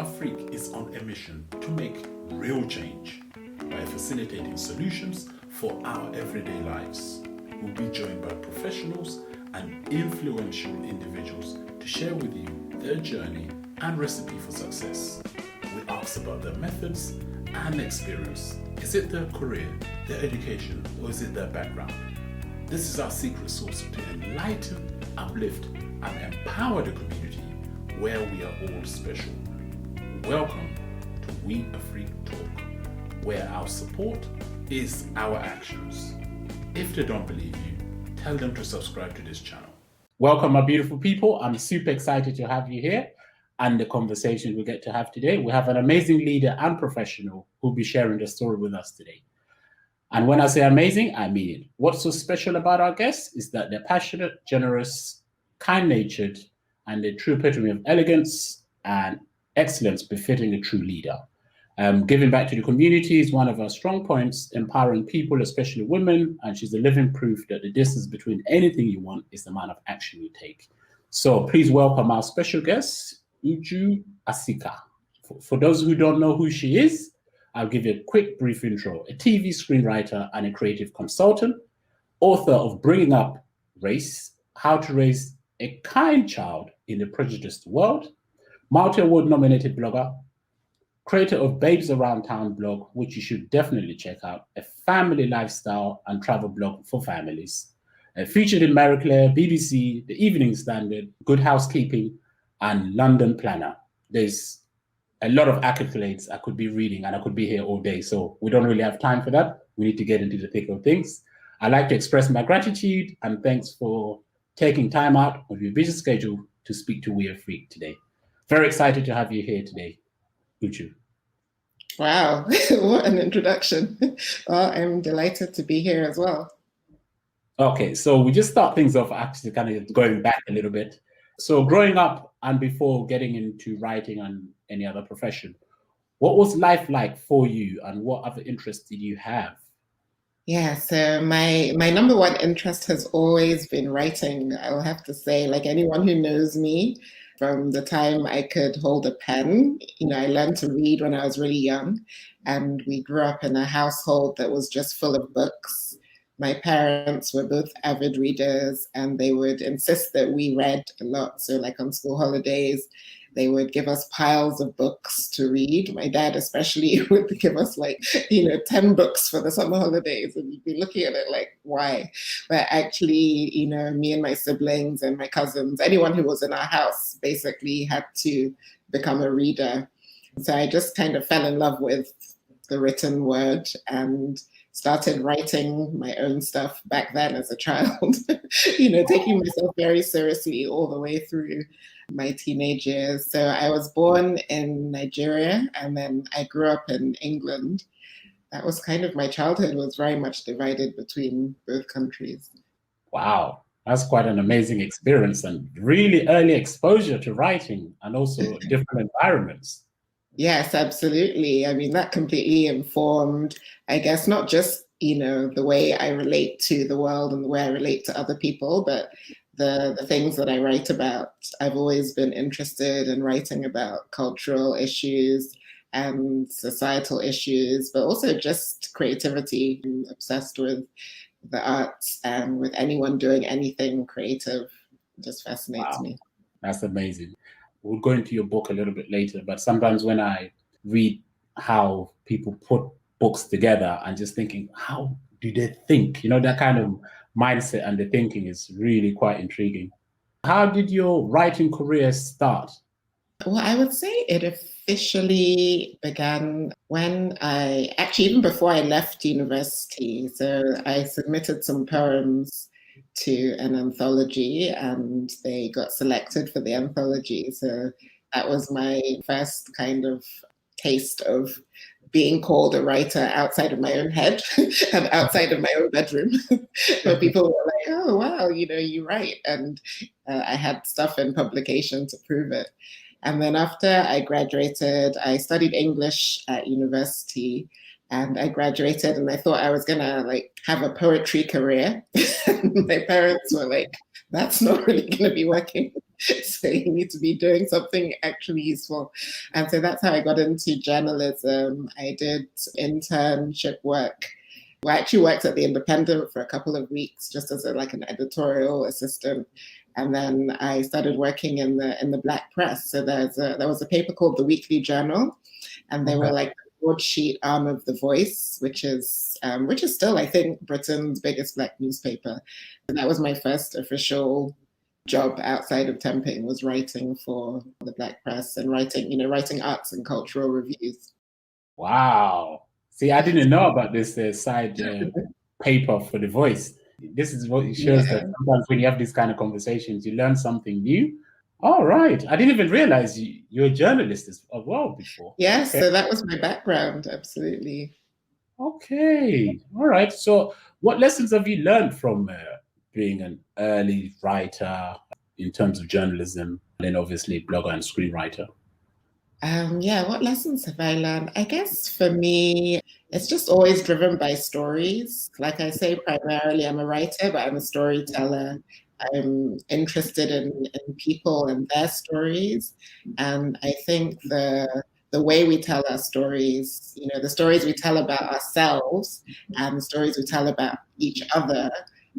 WeAfric is on a mission to make real change by facilitating solutions for our everyday lives. We'll be joined by professionals and influential individuals to share with you their journey and recipe for success. We ask about their methods and experience. Is it their career, their education, or is it their background? This is our secret sauce to enlighten, uplift, and empower the community where we are all special. Welcome to WeAfric Talk, where our support is our actions. If they don't believe you, tell them to subscribe to this channel. Welcome, my beautiful people. I'm super excited to have you here and the conversation we get to have today. We have an amazing leader and professional who'll be sharing the story with us today. And when I say amazing, I mean it. What's so special about our guests is that they're passionate, generous, kind-natured, and the true epitome of elegance and excellence befitting a true leader. Giving back to the community is one of our strong points, empowering people, especially women, and she's a living proof that the distance between anything you want is the amount of action you take. So please welcome our special guest, Uju Asika. For those who don't know who she is, I'll give you a quick brief intro. A TV screenwriter and a creative consultant, author of Bringing Up Race, How to Raise a Kind Child in a Prejudiced World, multi-award nominated blogger, creator of Babes Around Town blog, which you should definitely check out, a family lifestyle and travel blog for families, featured in Marie Claire, BBC, The Evening Standard, Good Housekeeping, and London Planner. There's a lot of accolades I could be reading, and I could be here all day, so we don't really have time for that. We need to get into the thick of things. I'd like to express my gratitude and thanks for taking time out of your busy schedule to speak to WeAfric today. Very excited to have you here today, Uju. Wow, what an introduction. Well, I'm delighted to be here as well. Okay, so we just start things off actually kind of going back a little bit. So growing up and before getting into writing and any other profession, what was life like for you and what other interests did you have? Yeah, so my number one interest has always been writing. I will have to say, like anyone who knows me, from the time I could hold a pen, I learned to read when I was really young, and we grew up in a household that was just full of books. My parents were both avid readers, and they would insist that we read a lot. So like on school holidays, they would give us piles of books to read. My dad especially would give us 10 books for the summer holidays, and you'd be looking at it like, why? But actually, me and my siblings and my cousins, anyone who was in our house basically had to become a reader. So I just kind of fell in love with the written word and started writing my own stuff back then as a child, taking myself very seriously all the way through my teenage years. So I was born in Nigeria and then I grew up in England. That was kind of my childhood, was very much divided between both countries. Wow, that's quite an amazing experience and really early exposure to writing and also different environments. Yes, absolutely. I mean, that completely informed, I guess, not just, the way I relate to the world and the way I relate to other people, but the things that I write about. I've always been interested in writing about cultural issues and societal issues, but also just creativity. I'm obsessed with the arts and with anyone doing anything creative. It just fascinates me. That's amazing. We'll go into your book a little bit later, but sometimes when I read how people put books together, I'm just thinking, how do they think? That kind of mindset and the thinking is really quite intriguing. How did your writing career start? Well, I would say it officially began when even before I left university. So I submitted some poems to an anthology and they got selected for the anthology. So that was my first kind of taste of being called a writer outside of my own head and outside of my own bedroom. Where people were like, oh, wow, you write. And I had stuff in publication to prove it. And then after I graduated, I studied English at university. And I graduated and I thought I was gonna have a poetry career. My parents were like, that's not really gonna be working. So you need to be doing something actually useful. And so that's how I got into journalism. I did internship work. Well, I actually worked at the Independent for a couple of weeks just as like an editorial assistant. And then I started working in the Black press. So there was a paper called the Weekly Journal, and they were like the broadsheet arm of The Voice, which is still, I think, Britain's biggest Black newspaper. And that was my first official job outside of temping, was writing for the Black press and writing arts and cultural reviews. Wow. See, I didn't know about this side paper for The Voice. This is what it shows that sometimes when you have these kind of conversations, you learn something new. All right. I didn't even realize you're a journalist as well before. Yes, so that was my background, absolutely. Okay. All right. So what lessons have you learned from being an early writer in terms of journalism, and then obviously blogger and screenwriter? What lessons have I learned? I guess for me, it's just always driven by stories. Like I say, primarily I'm a writer, but I'm a storyteller. I'm interested in people and their stories. And I think the way we tell our stories, the stories we tell about ourselves and the stories we tell about each other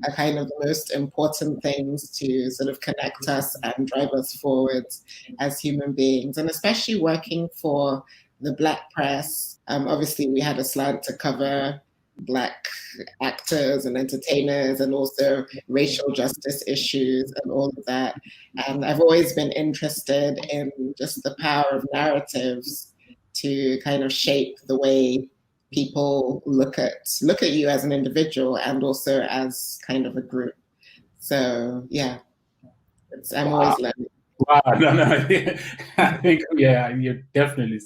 are kind of the most important things to sort of connect us and drive us forward as human beings. And especially working for the Black press, obviously we had a slant to cover Black actors and entertainers and also racial justice issues and all of that. And I've always been interested in just the power of narratives to kind of shape the way people look at you as an individual and also as kind of a group. So yeah, I'm always learning. Wow, no. I think you're definitely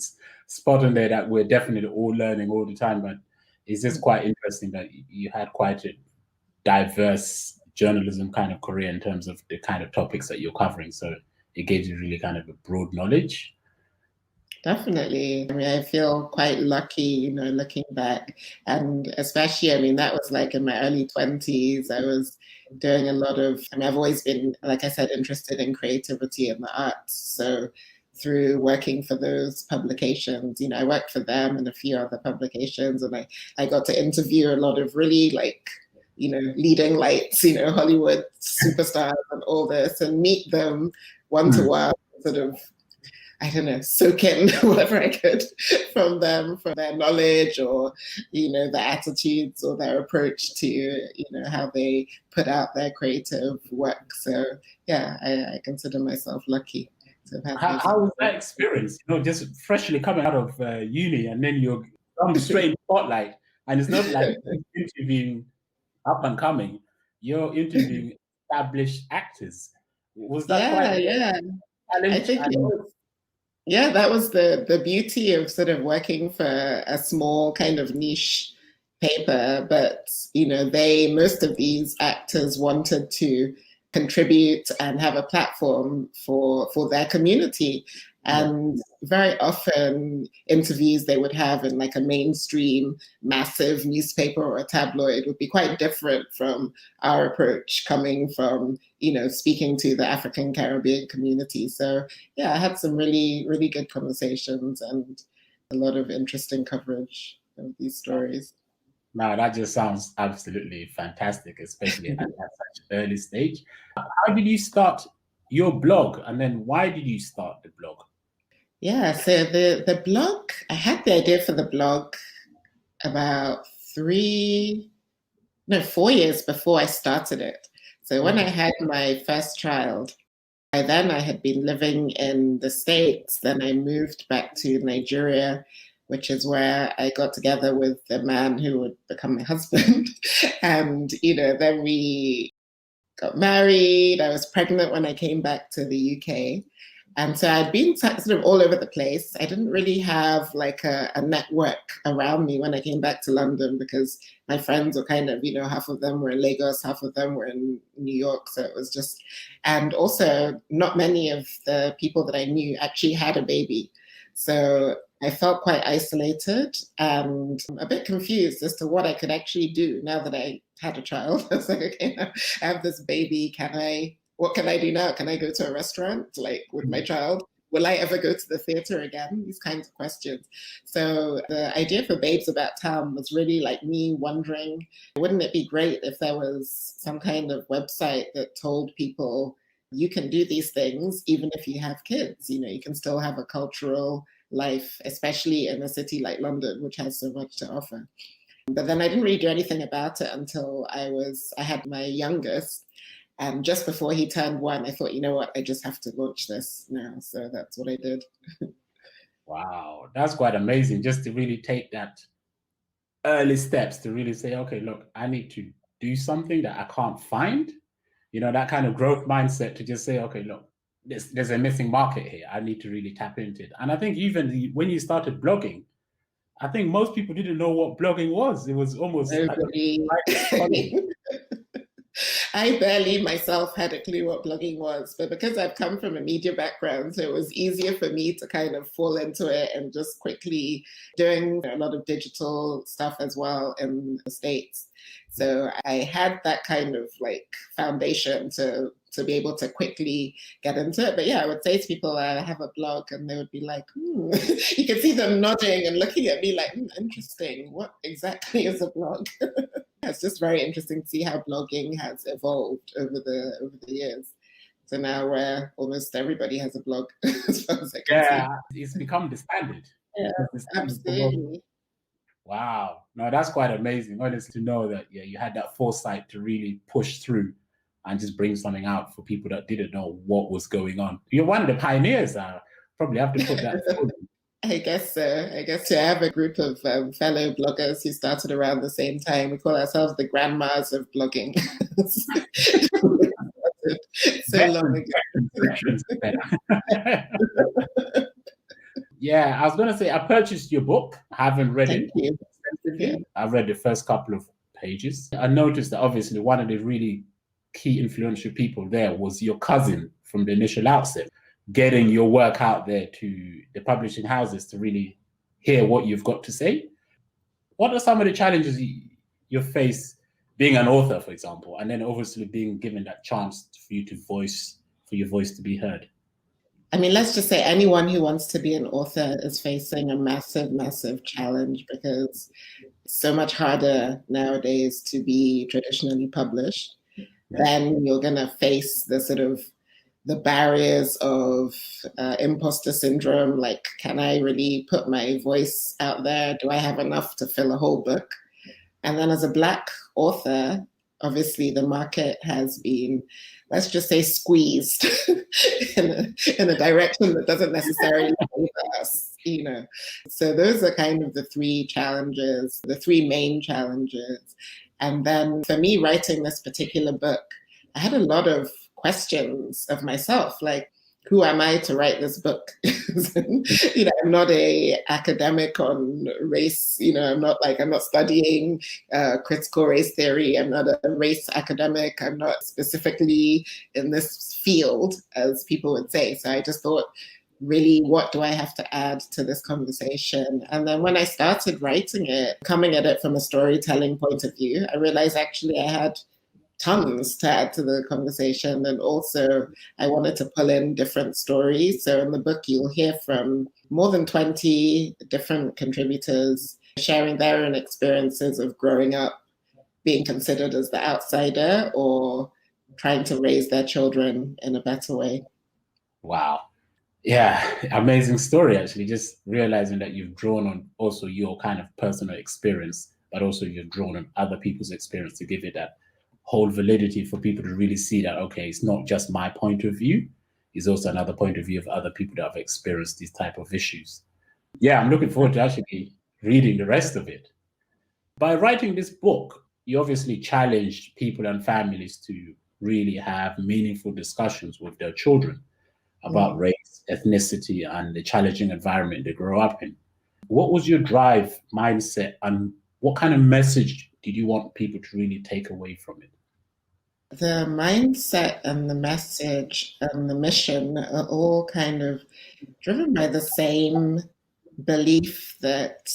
spot on there. That we're definitely all learning all the time, but it's just quite interesting that you had quite a diverse journalism kind of career in terms of the kind of topics that you're covering. So it gives you really kind of a broad knowledge. Definitely. I mean, I feel quite lucky, looking back. And especially, I mean, that was like in my early 20s. I was doing a lot of, I've always been, like I said, interested in creativity and the arts. So through working for those publications, I worked for them and a few other publications. And I got to interview a lot of really leading lights, Hollywood superstars and all this, and meet them one to one, sort of, I don't know, soak in whatever I could from them, from their knowledge or, their attitudes or their approach to, how they put out their creative work. So yeah, I consider myself lucky to have had. How was that experience? Just freshly coming out of uni and then you're straight in the spotlight, and it's not like interviewing up and coming, you're interviewing established actors. Was that quite a challenge? I think that was the beauty of sort of working for a small kind of niche paper. But, most of these actors wanted to contribute and have a platform for their community. And very often interviews they would have in like a mainstream massive newspaper or a tabloid would be quite different from our approach coming from, speaking to the African Caribbean community. So yeah, I had some really, really good conversations and a lot of interesting coverage of these stories. Now that just sounds absolutely fantastic, especially at such an early stage. How did you start your blog, and then why did you start the blog? Yeah, so the blog, I had the idea for the blog about 4 years before I started it. So when I had my first child, by then I had been living in the States. Then I moved back to Nigeria, which is where I got together with the man who would become my husband. And, then we got married. I was pregnant when I came back to the UK. And so I'd been sort of all over the place. I didn't really have like a network around me when I came back to London because my friends were kind of, half of them were in Lagos, half of them were in New York. So it was just, and also not many of the people that I knew actually had a baby. So I felt quite isolated and a bit confused as to what I could actually do now that I had a child. I was like, okay, I have this baby. Can I what can I do now? Can I go to a restaurant like with my child? Will I ever go to the theater again? These kinds of questions. So the idea for Babes About Town was really like me wondering, wouldn't it be great if there was some kind of website that told people you can do these things even if you have kids? You know, you can still have a cultural life, especially in a city like London, which has so much to offer. But then I didn't really do anything about it until I had my youngest. And just before he turned 1, I thought, you know what, I just have to launch this now. So that's what I did. Wow, that's quite amazing. Just to really take that early steps to really say, okay, look, I need to do something that I can't find. You know, that kind of growth mindset to just say, okay, look, there's a missing market here. I need to really tap into it. And I think even when you started blogging, I think most people didn't know what blogging was. It was almost Nobody, I barely myself had a clue what blogging was, but because I've come from a media background, so it was easier for me to kind of fall into it and just quickly doing a lot of digital stuff as well in the States. So I had that kind of like foundation to be able to quickly get into it. But yeah, I would say to people, I have a blog, and they would be like, you can see them nodding and looking at me like, interesting. What exactly is a blog? It's just very interesting to see how blogging has evolved over the years. So now where almost everybody has a blog, as far as I can see. It's become the standard. Yeah, absolutely. Wow. No, that's quite amazing. Honestly, to know that you had that foresight to really push through and just bring something out for people that didn't know what was going on. You're one of the pioneers. Probably have to put that forward. I guess so. I guess I have a group of fellow bloggers who started around the same time. We call ourselves the grandmas of blogging. So long ago. Yeah, I was going to say, I purchased your book. I haven't read it extensively. Yeah. I read the first couple of pages. I noticed that obviously one of the really key influential people there was your cousin from the initial outset, getting your work out there to the publishing houses to really hear what you've got to say. What are some of the challenges you face being an author, for example, and then obviously being given that chance for your voice to be heard? I mean, let's just say anyone who wants to be an author is facing a massive, massive challenge, because it's so much harder nowadays to be traditionally published. Then you're going to face the sort of the barriers of imposter syndrome. Like, can I really put my voice out there? Do I have enough to fill a whole book? And then as a Black author, obviously the market has been, let's just say, squeezed in a direction that doesn't necessarily favor us, you know. So those are kind of the three challenges, the three main challenges. And then for me, writing this particular book, I had a lot of questions of myself, like, who am I to write this book? You know, I'm not an academic on race. You know, I'm not studying critical race theory. I'm not a race academic. I'm not specifically in this field, as people would say. So I just thought, really, what do I have to add to this conversation? And then when I started writing it, coming at it from a storytelling point of view, I realized actually I had tons to add to the conversation. And also I wanted to pull in different stories. So in the book, you'll hear from more than 20 different contributors sharing their own experiences of growing up, being considered as the outsider, or trying to raise their children in a better way. Wow. Yeah, amazing story, actually. Just realizing that you've drawn on also your kind of personal experience, but also you've drawn on other people's experience to give it that whole validity for people to really see that, okay, it's not just my point of view, it's also another point of view of other people that have experienced these type of issues. Yeah, I'm looking forward to actually reading the rest of it. By writing this book, you obviously challenged people and families to really have meaningful discussions with their children about race, ethnicity, and the challenging environment they grow up in. What was your drive, mindset, and what kind of message did you want people to really take away from it? The mindset and the message and the mission are all kind of driven by the same belief that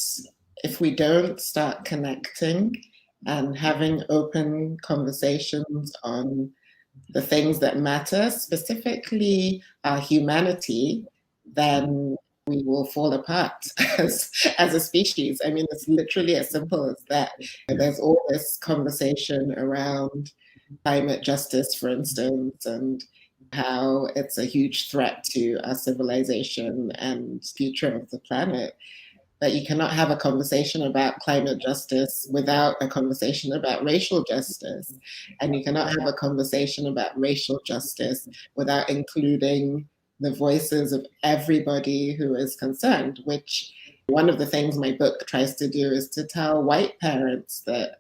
if we don't start connecting and having open conversations on the things that matter, specifically our humanity, then we will fall apart as a species. I mean, it's literally as simple as that. There's all this conversation around climate justice, for instance, and how it's a huge threat to our civilization and future of the planet. But you cannot have a conversation about climate justice without a conversation about racial justice. And you cannot have a conversation about racial justice without including the voices of everybody who is concerned, which one of the things my book tries to do is to tell white parents that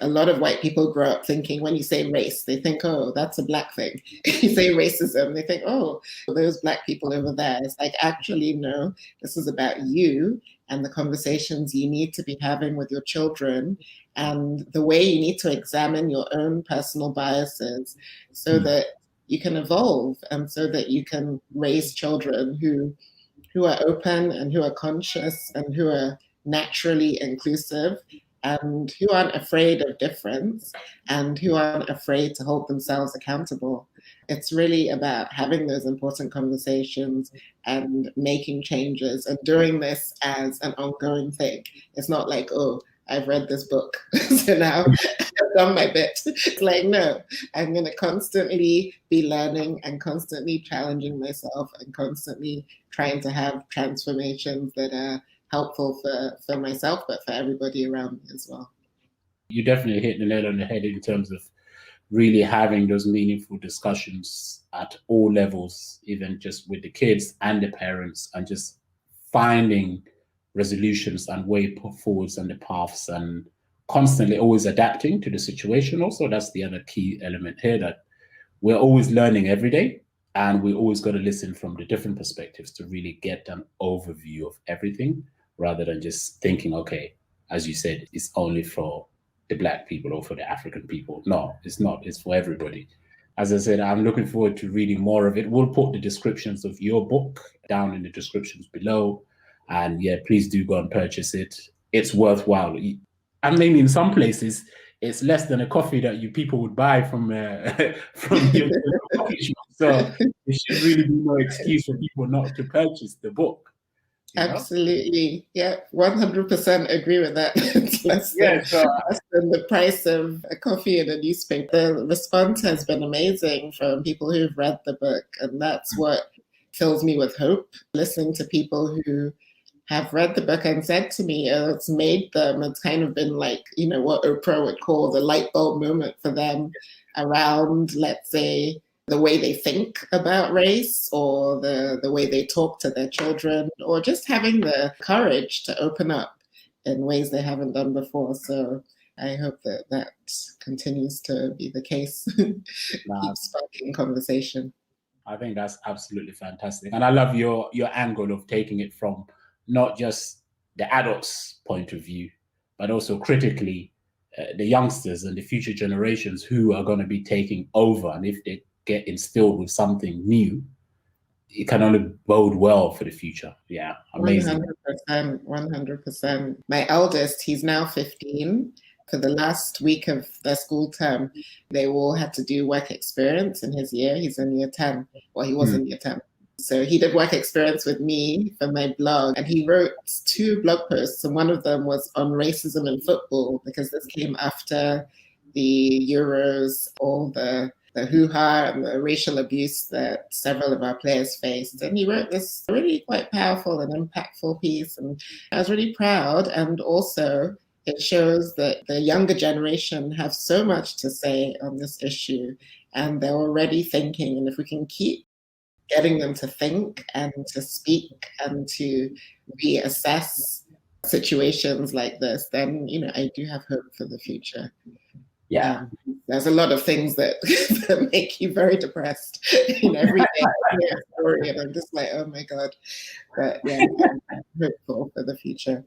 a lot of white people grow up thinking when you say race, they think, oh, that's a black thing. You say racism, they think, oh, those black people over there. It's like, actually, no, this is about you and the conversations you need to be having with your children and the way you need to examine your own personal biases so that you can evolve and so that you can raise children who are open and who are conscious and who are naturally inclusive and who aren't afraid of difference and who aren't afraid to hold themselves accountable. It's really about having those important conversations and making changes and doing this as an ongoing thing. It's not like, oh, I've read this book, so now I've done my bit. It's like, no, I'm going to constantly be learning and constantly challenging myself and constantly trying to have transformations that are helpful for myself, but for everybody around me as well. You definitely hit the nail on the head in terms of really having those meaningful discussions at all levels, even just with the kids and the parents, and just finding resolutions and way forwards and the paths and constantly always adapting to the situation. Also, that's the other key element here, that we're always learning every day. And we always got to listen from the different perspectives to really get an overview of everything, rather than just thinking, okay, as you said, it's only for the Black people or for the African people. No, it's not. It's for everybody. As I said, I'm looking forward to reading more of it. We'll put the descriptions of your book down in the descriptions below. And yeah, please do go and purchase it. It's worthwhile. I mean, in some places, it's less than a coffee that you people would buy from from your coffee shop. So there should really be no excuse for people not to purchase the book. Absolutely. Yeah, 100% agree with that. It's less than the price of a coffee in a newspaper. The response has been amazing from people who've read the book, and that's what fills me with hope. Listening to people who have read the book and said to me, it's made them, it's kind of been like, you know, what Oprah would call the light bulb moment for them around, let's say, the way they think about race or the way they talk to their children, or just having the courage to open up in ways they haven't done before. So I hope that that continues to be the case. Keep sparking conversation. I think that's absolutely fantastic. And I love your angle of taking it from not just the adults' point of view, but also critically the youngsters and the future generations who are going to be taking over. And if they get instilled with something new, it can only bode well for the future. Yeah, amazing. 100%. My eldest, he's now 15. For the last week of their school term, they all had to do work experience in his year. He's in year 10. Well, he was in year 10. So he did work experience with me for my blog, and he wrote 2 blog posts, and one of them was on racism in football, because this came after the Euros, all the hoo-ha and the racial abuse that several of our players faced. And he wrote this really quite powerful and impactful piece, and I was really proud. And also, it shows that the younger generation have so much to say on this issue, and they're already thinking, and if we can keep getting them to think and to speak and to reassess situations like this, then, you know, I do have hope for the future. Yeah. There's a lot of things that, that make you very depressed. You know, every day I hear a story and I'm just like, oh my God. But yeah, I'm hopeful for the future.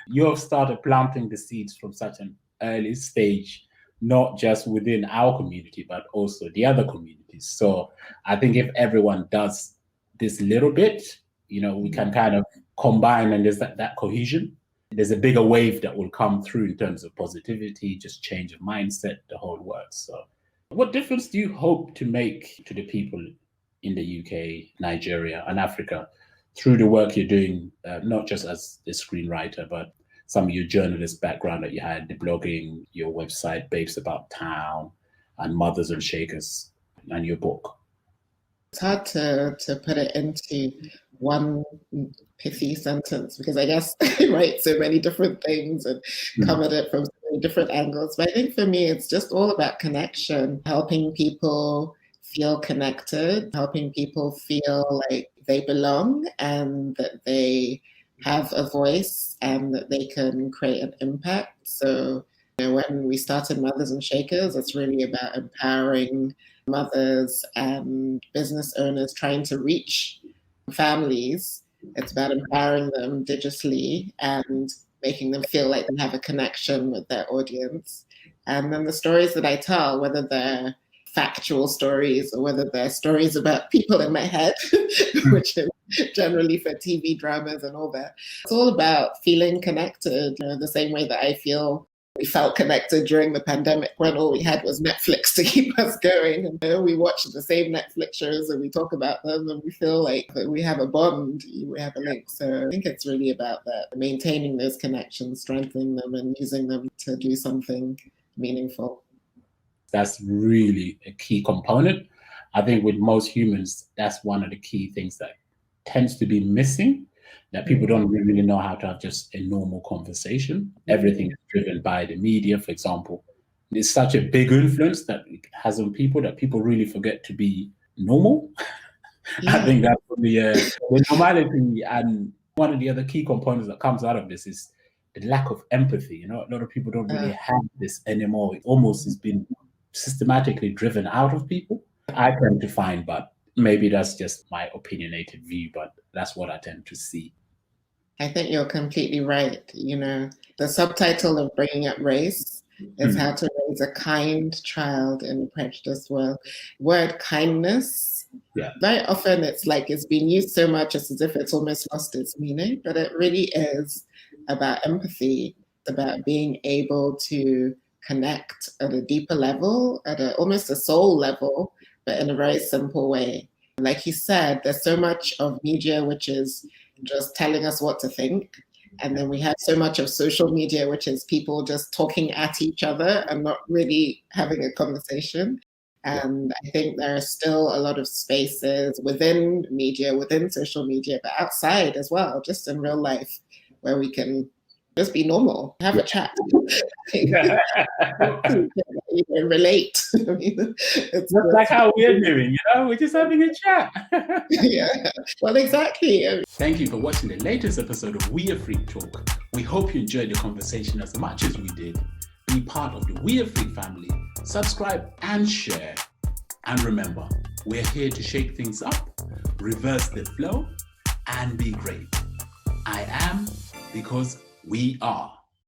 You have started planting the seeds from such an early stage, not just within our community, but also the other communities. So I think if everyone does this little bit, you know, we can kind of combine, and there's that cohesion. There's a bigger wave that will come through in terms of positivity, just change of mindset, the whole works. So What difference do you hope to make to the people in the UK, Nigeria, and Africa through the work you're doing, not just as a screenwriter, but some of your journalist background that you had, the blogging, your website, Babes About Town, and Mothers and Shakers, and your book? It's hard to put it into one pithy sentence because I guess I write so many different things and come at it from so many different angles. But I think for me, it's just all about connection, helping people feel connected, helping people feel like they belong and that they have a voice and that they can create an impact. So, when we started Mothers and Shakers, it's really about empowering mothers and business owners trying to reach families. It's about empowering them digitally and making them feel like they have a connection with their audience. And then the stories that I tell, whether they're factual stories or whether they're stories about people in my head, which is generally for TV dramas and all that, it's all about feeling connected, the same way that I feel we felt connected during the pandemic when all we had was Netflix to keep us going. And we watch the same Netflix shows and we talk about them and we feel like we have a bond, we have a link. So I think it's really about that, maintaining those connections, strengthening them and using them to do something meaningful. That's really a key component. I think with most humans, that's one of the key things that tends to be missing, that people don't really know how to have just a normal conversation. Everything is driven by the media, for example. It's such a big influence that it has on people that people really forget to be normal. Yeah. I think that's the normality. And one of the other key components that comes out of this is the lack of empathy. A lot of people don't really have this anymore. It almost has been systematically driven out of people. I tend to find, but maybe that's just my opinionated view, but that's what I tend to see. I think you're completely right. The subtitle of Bringing Up Race is How to Raise a Kind Child in a Prejudiced World. Word kindness, very often it's been used so much as if it's almost lost its meaning, but it really is about empathy. It's about being able to connect at a deeper level, at almost a soul level, but in a very simple way. Like you said, there's so much of media which is just telling us what to think. And then we have so much of social media, which is people just talking at each other and not really having a conversation. And I think there are still a lot of spaces within media, within social media, but outside as well, just in real life, where we can just be normal, have a chat. Relate. It's like how we're doing, we're just having a chat. Yeah, well, exactly. Thank you for watching the latest episode of WeAfric Talk. We hope you enjoyed the conversation as much as we did. Be part of the WeAfric family, subscribe and share. And remember, we're here to shake things up, reverse the flow, and be great. I am because we are.